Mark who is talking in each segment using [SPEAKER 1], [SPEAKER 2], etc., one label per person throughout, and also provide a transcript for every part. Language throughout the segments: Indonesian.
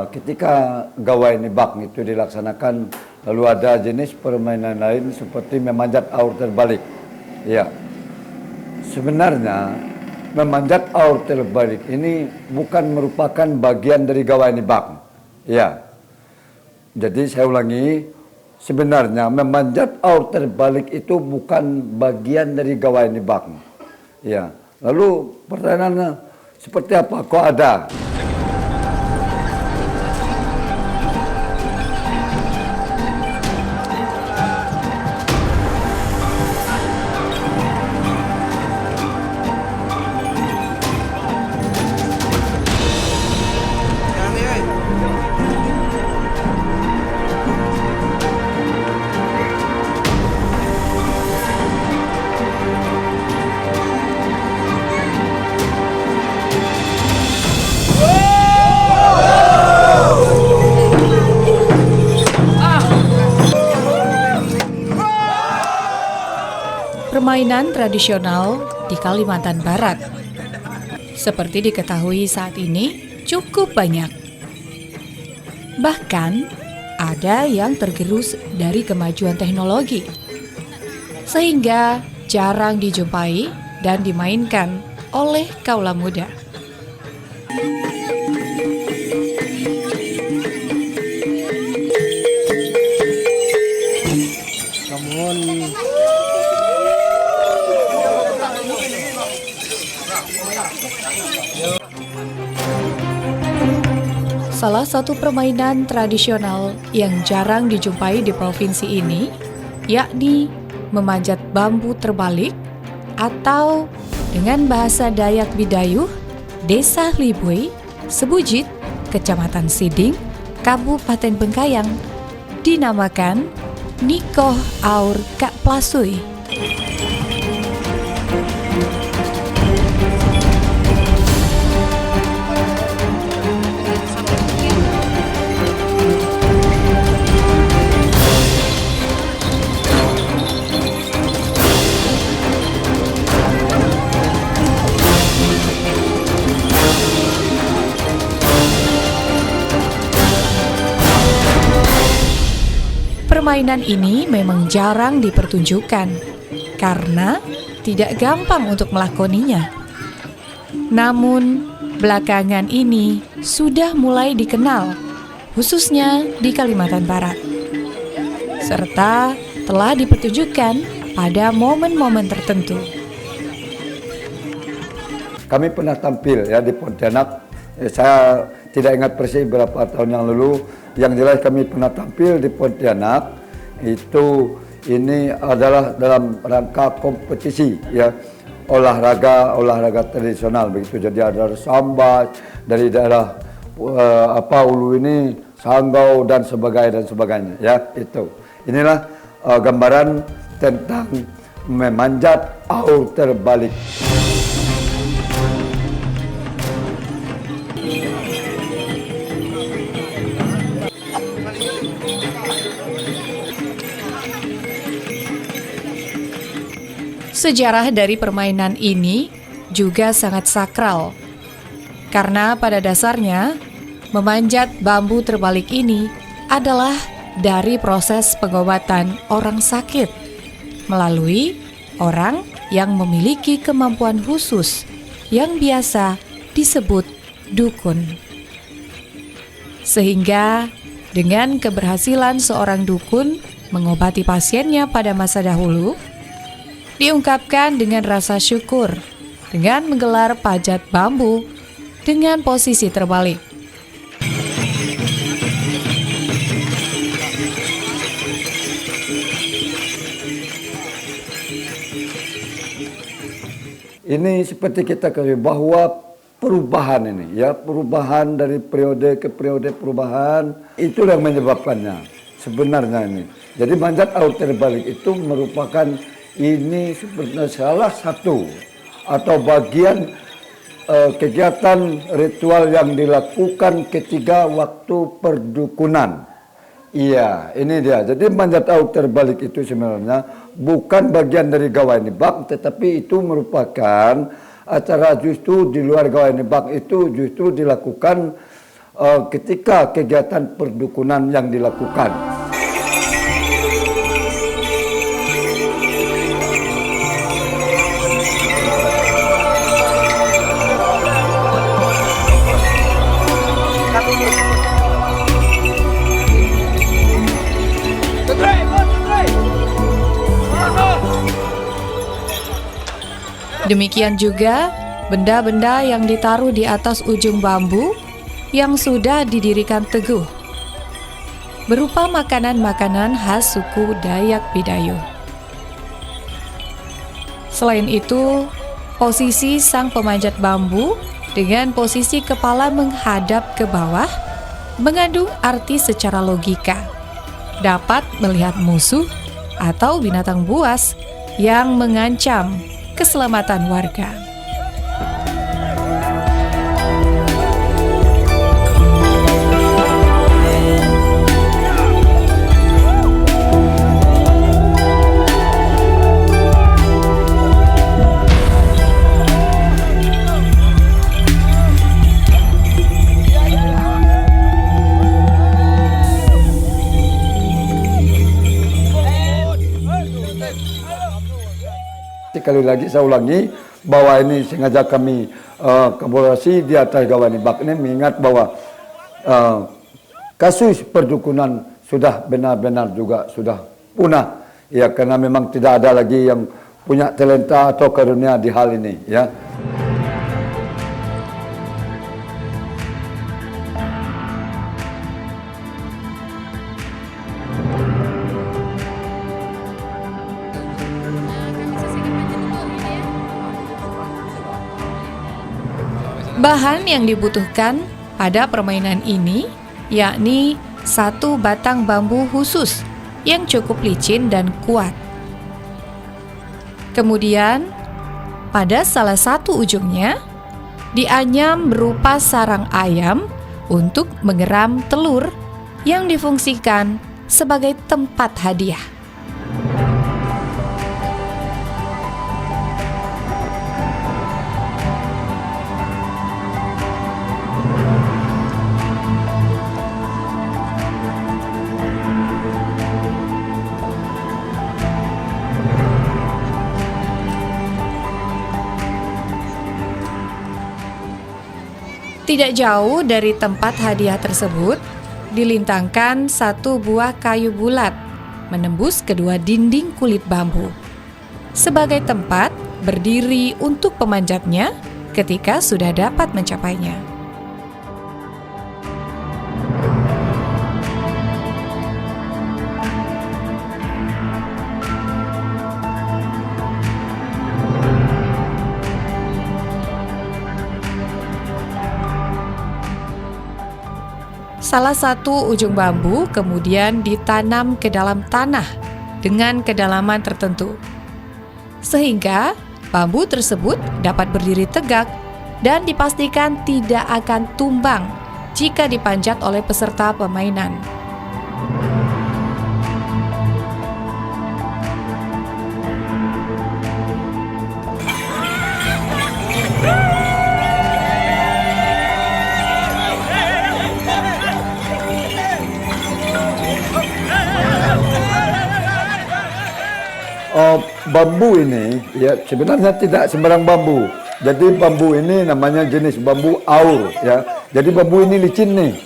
[SPEAKER 1] Ketika gawai nibak itu dilaksanakan, lalu ada jenis permainan lain seperti memanjat aur terbalik. Ya, sebenarnya memanjat aur terbalik ini bukan merupakan bagian dari gawai nibak. Ya, jadi saya ulangi, sebenarnya memanjat aur terbalik itu bukan bagian dari gawai nibak. Ya, lalu pertanyaannya seperti apa? Kok ada?
[SPEAKER 2] Permainan tradisional di Kalimantan Barat, seperti diketahui saat ini, cukup banyak. Bahkan, ada yang tergerus dari kemajuan teknologi, sehingga jarang dijumpai dan dimainkan oleh kaula muda. Salah satu permainan tradisional yang jarang dijumpai di provinsi ini, yakni memanjat bambu terbalik atau dengan bahasa Dayak Bidayuh, Desa Libui, Sebujit, Kecamatan Siding, Kabupaten Bengkayang, dinamakan Nikoh Aur Kak Plasui. Permainan ini memang jarang dipertunjukkan karena tidak gampang untuk melakoninya. Namun, belakangan ini sudah mulai dikenal, khususnya di Kalimantan Barat, serta telah dipertunjukkan pada momen-momen tertentu.
[SPEAKER 1] Kami pernah tampil ya di Pontianak. Saya tidak ingat persis berapa tahun yang lalu. Yang jelas kami pernah tampil di Pontianak. Itu ini adalah dalam rangka kompetisi ya, olahraga tradisional begitu. Jadi ada sambas dari daerah Ulu ini, Sanggau dan sebagainya ya itu. Inilah gambaran tentang memanjat aur terbalik.
[SPEAKER 2] Sejarah dari permainan ini juga sangat sakral, karena pada dasarnya memanjat bambu terbalik ini adalah dari proses pengobatan orang sakit melalui orang yang memiliki kemampuan khusus yang biasa disebut dukun. Sehingga dengan keberhasilan seorang dukun mengobati pasiennya pada masa dahulu, diungkapkan dengan rasa syukur dengan menggelar pajat bambu dengan posisi terbalik.
[SPEAKER 1] Ini seperti kita ketahui bahwa perubahan ini, ya, perubahan dari periode ke periode, perubahan itu yang menyebabkannya sebenarnya ini. Jadi manjat laut terbalik itu merupakan ini sebenarnya salah satu atau bagian kegiatan ritual yang dilakukan ketika waktu perdukunan. Iya, ini dia. Jadi manjat laut terbalik itu sebenarnya bukan bagian dari Gawai Nibak, tetapi itu merupakan acara justru di luar Gawai Nibak itu justru dilakukan ketika kegiatan perdukunan yang dilakukan.
[SPEAKER 2] Demikian juga benda-benda yang ditaruh di atas ujung bambu yang sudah didirikan teguh, berupa makanan-makanan khas suku Dayak Bidayuh. Selain itu, posisi sang pemanjat bambu dengan posisi kepala menghadap ke bawah mengandung arti secara logika, dapat melihat musuh atau binatang buas yang mengancam keselamatan warga.
[SPEAKER 1] Sekali lagi saya ulangi bahwa ini sengaja kami kolaborasi di atas Gawai Nibak ini mengingat bahwa kasus perdukunan sudah benar-benar juga sudah punah, ya, karena memang tidak ada lagi yang punya talenta atau karunia di hal ini, ya.
[SPEAKER 2] Bahan yang dibutuhkan pada permainan ini yakni satu batang bambu khusus yang cukup licin dan kuat. Kemudian, pada salah satu ujungnya dianyam berupa sarang ayam untuk mengeram telur yang difungsikan sebagai tempat hadiah. Tidak jauh dari tempat hadiah tersebut, dilintangkan satu buah kayu bulat menembus kedua dinding kulit bambu sebagai tempat berdiri untuk pemanjatnya ketika sudah dapat mencapainya. Salah satu ujung bambu kemudian ditanam ke dalam tanah dengan kedalaman tertentu, sehingga bambu tersebut dapat berdiri tegak dan dipastikan tidak akan tumbang jika dipanjat oleh peserta permainan.
[SPEAKER 1] Bambu ini ya sebenarnya tidak sembarang bambu. Jadi bambu ini namanya jenis bambu aur, ya. Jadi bambu ini licin nih.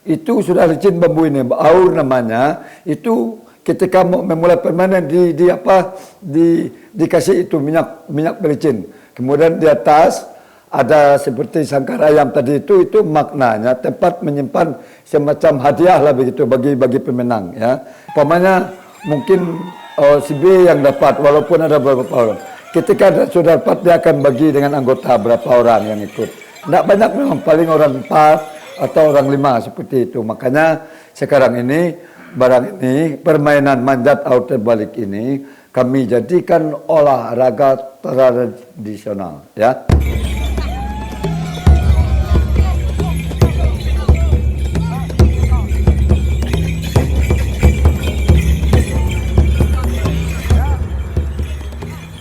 [SPEAKER 1] Itu sudah licin bambu ini, aur namanya. Itu ketika mau memulai permainan dikasih itu minyak pelicin. Kemudian di atas ada seperti sangkar ayam tadi itu maknanya tempat menyimpan semacam hadiah lah begitu bagi pemenang, ya. Umpamanya mungkin si B yang dapat, walaupun ada beberapa orang. Ketika sudah dapat, dia akan bagi dengan anggota berapa orang yang ikut. Tidak banyak memang, paling orang 4 atau orang 5 seperti itu. Makanya sekarang ini barang ini permainan manjat aur terbalik ini kami jadikan olahraga tradisional ya.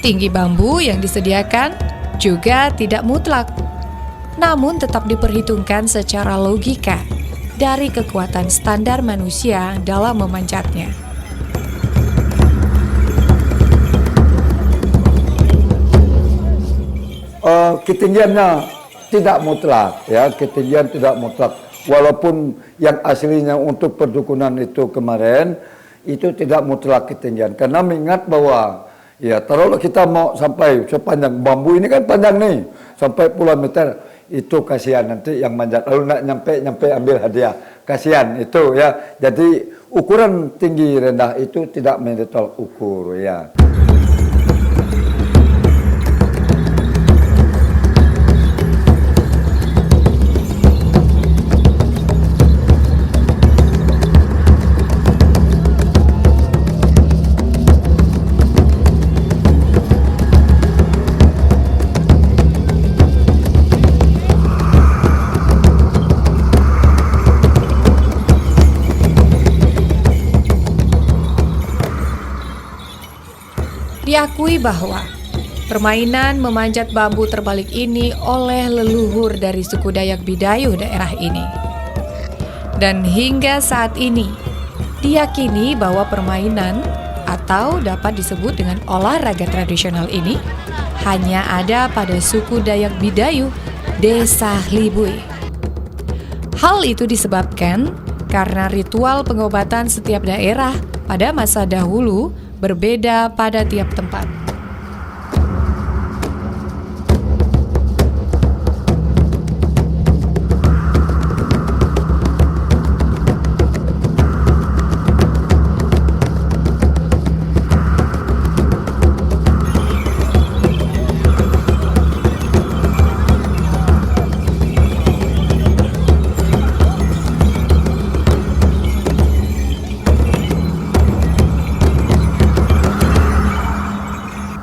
[SPEAKER 2] Tinggi bambu yang disediakan juga tidak mutlak, namun tetap diperhitungkan secara logika dari kekuatan standar manusia dalam memanjatnya.
[SPEAKER 1] Ketinggiannya tidak mutlak ya, ketinggian tidak mutlak. Walaupun yang aslinya untuk perdukunan itu kemarin itu tidak mutlak ketinggian, karena mengingat bahwa ya, taruhlah kita mau sampai sepanjang bambu ini kan panjang nih, sampai puluhan meter, itu kasihan nanti yang manjat lalu nak nyampe ambil hadiah, kasihan itu ya. Jadi ukuran tinggi rendah itu tidak menjadi tolak ukur ya.
[SPEAKER 2] Diakui bahwa permainan memanjat bambu terbalik ini oleh leluhur dari suku Dayak Bidayuh daerah ini. Dan hingga saat ini, diyakini bahwa permainan atau dapat disebut dengan olahraga tradisional ini hanya ada pada suku Dayak Bidayuh, Desa Libui. Hal itu disebabkan karena ritual pengobatan setiap daerah pada masa dahulu berbeda pada tiap tempat.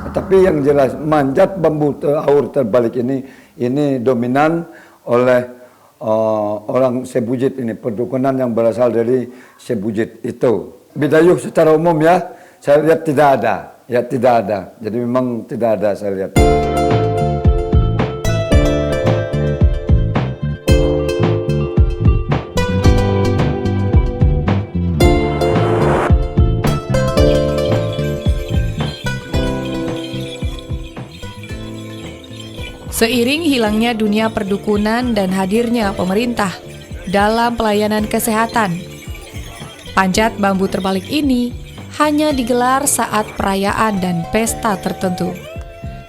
[SPEAKER 1] Tapi yang jelas manjat bambu aur terbalik ini dominan oleh orang Sebujit ini, perdukunan yang berasal dari Sebujit itu. Bidayuh secara umum ya, saya lihat tidak ada. Jadi memang tidak ada saya lihat.
[SPEAKER 2] Seiring hilangnya dunia perdukunan dan hadirnya pemerintah dalam pelayanan kesehatan, panjat bambu terbalik ini hanya digelar saat perayaan dan pesta tertentu.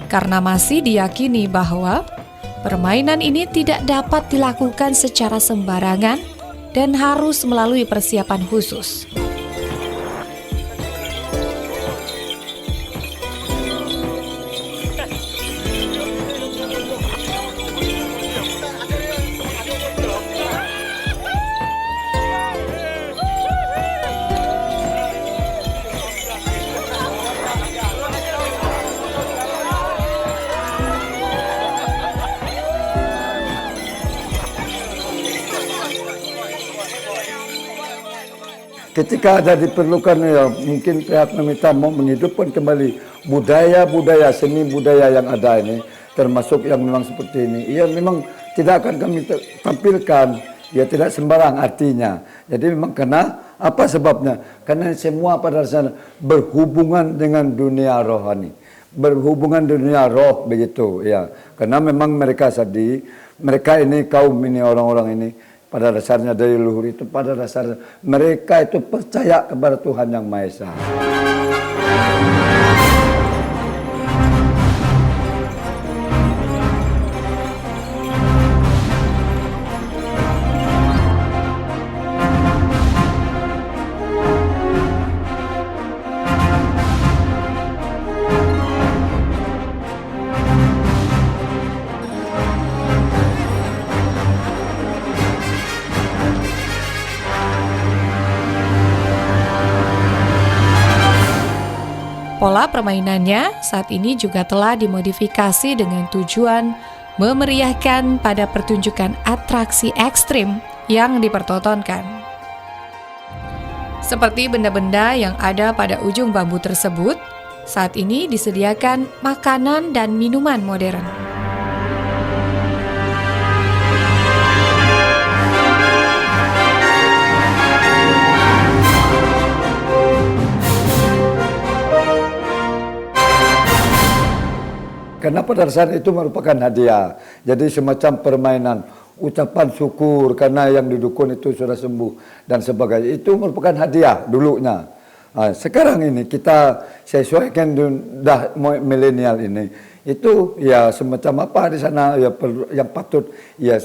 [SPEAKER 2] Karena masih diyakini bahwa permainan ini tidak dapat dilakukan secara sembarangan dan harus melalui persiapan khusus.
[SPEAKER 1] Ketika ada diperlukan ya, mungkin pihak meminta mau menghidupkan kembali budaya-budaya, seni budaya yang ada ini, termasuk yang memang seperti ini. Iya memang tidak akan kami tampilkan, ya tidak sembarang artinya. Jadi memang karena apa sebabnya? Karena semua pada dasarnya berhubungan dengan dunia rohani, berhubungan dunia roh begitu ya. Karena memang mereka ini kaum ini, orang-orang ini pada dasarnya dari leluhur itu, pada dasarnya mereka itu percaya kepada Tuhan Yang Maha Esa.
[SPEAKER 2] Pola permainannya saat ini juga telah dimodifikasi dengan tujuan memeriahkan pada pertunjukan atraksi ekstrim yang dipertontonkan. Seperti benda-benda yang ada pada ujung bambu tersebut, saat ini disediakan makanan dan minuman modern.
[SPEAKER 1] Karena pada saat itu merupakan hadiah. Jadi semacam permainan ucapan syukur karena yang didukun itu sudah sembuh dan sebagainya. Itu merupakan hadiah dulunya. Sekarang ini kita sesuaikan dah milenial ini. Itu ya semacam apa di sana ya yang patut ya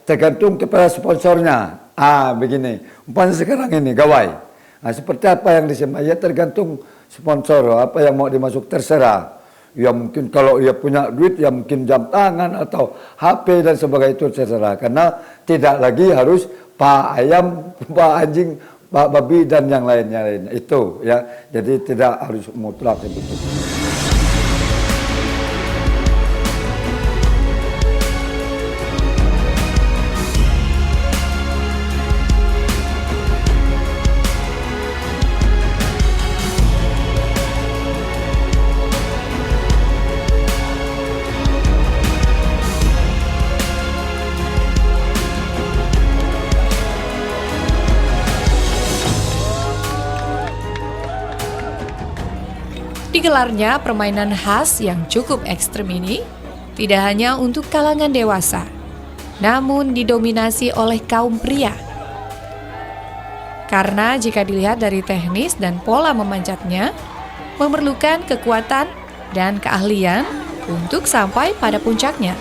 [SPEAKER 1] tergantung kepada sponsornya. Begini. Umpamanya sekarang ini gawai. Seperti apa yang disebut ya tergantung sponsor apa yang mau dimasuk terserah. Ya mungkin kalau ia punya duit, ya mungkin jam tangan atau HP dan sebagainya itu terserah. Karena tidak lagi harus pak ayam, pak anjing, pak babi dan yang lainnya. Itu ya, jadi tidak harus mutlak begitu.
[SPEAKER 2] Digelarnya permainan khas yang cukup ekstrem ini tidak hanya untuk kalangan dewasa, namun didominasi oleh kaum pria. Karena jika dilihat dari teknis dan pola memanjatnya, memerlukan kekuatan dan keahlian untuk sampai pada puncaknya.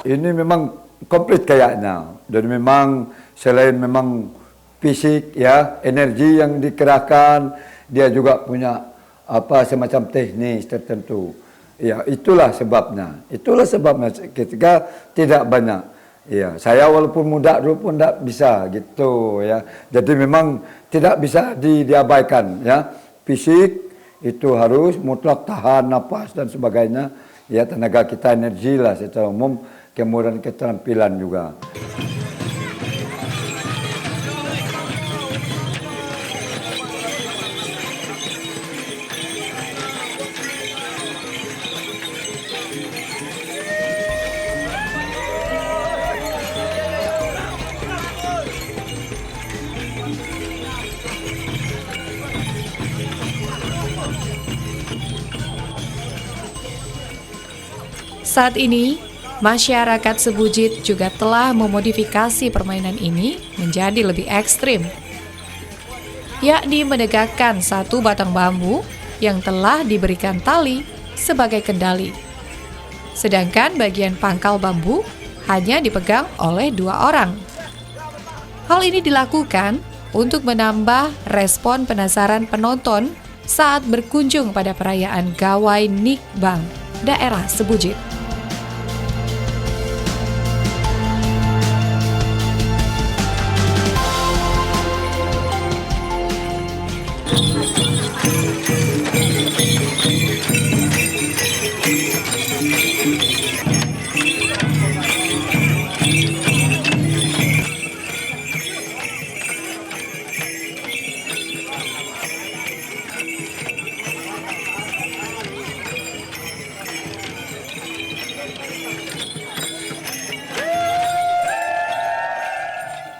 [SPEAKER 1] Ini memang komplit kayaknya. Dan memang selain memang fisik ya, energi yang dikerahkan, dia juga punya apa semacam teknis tertentu. Ya, itulah sebabnya. Itulah sebabnya ketika tidak banyak. Ya, saya walaupun muda dulu pun tidak bisa gitu ya. Jadi memang tidak bisa diabaikan ya. Fisik itu harus mutlak tahan napas dan sebagainya. Ya, tenaga kita energi lah secara umum. Kemudian keterampilan juga.
[SPEAKER 2] Saat ini, masyarakat Sebujit juga telah memodifikasi permainan ini menjadi lebih ekstrim, yakni menegakkan satu batang bambu yang telah diberikan tali sebagai kendali. Sedangkan bagian pangkal bambu hanya dipegang oleh 2 orang. Hal ini dilakukan untuk menambah respon penasaran penonton saat berkunjung pada perayaan Gawai Nikbang, daerah Sebujit.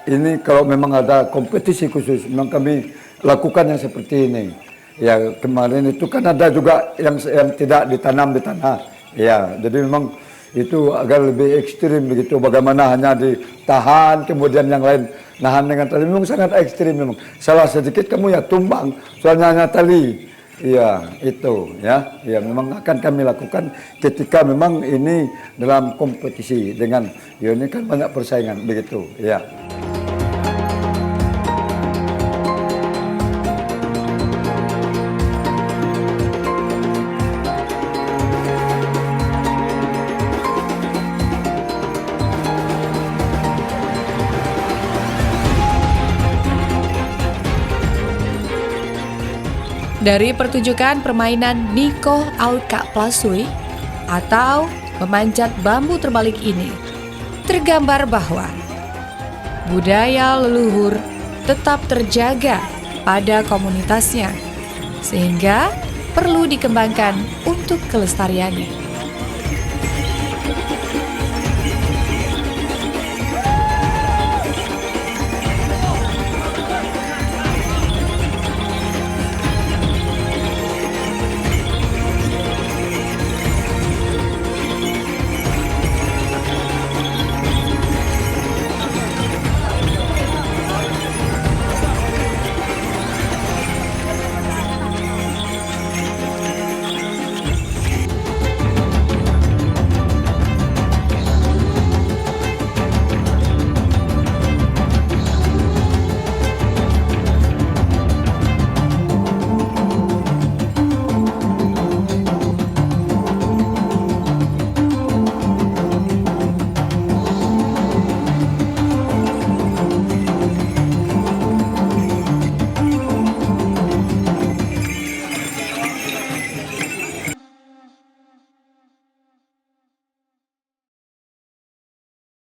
[SPEAKER 1] Ini kalau memang ada kompetisi khusus, memang kami lakukan yang seperti ini. Ya kemarin itu kan ada juga yang tidak ditanam di tanah. Ya, jadi memang itu agar lebih ekstrim begitu. Bagaimana hanya ditahan, kemudian yang lain nahan dengan tali. Memang sangat ekstrim memang. Salah sedikit kamu ya tumbang, soalnya hanya tali. Iya, itu ya. Ya memang akan kami lakukan ketika memang ini dalam kompetisi dengan ya ini kan banyak persaingan begitu, ya.
[SPEAKER 2] Dari pertunjukan permainan Niko Auka Plasui atau memanjat bambu terbalik ini, tergambar bahwa budaya leluhur tetap terjaga pada komunitasnya, sehingga perlu dikembangkan untuk kelestariannya.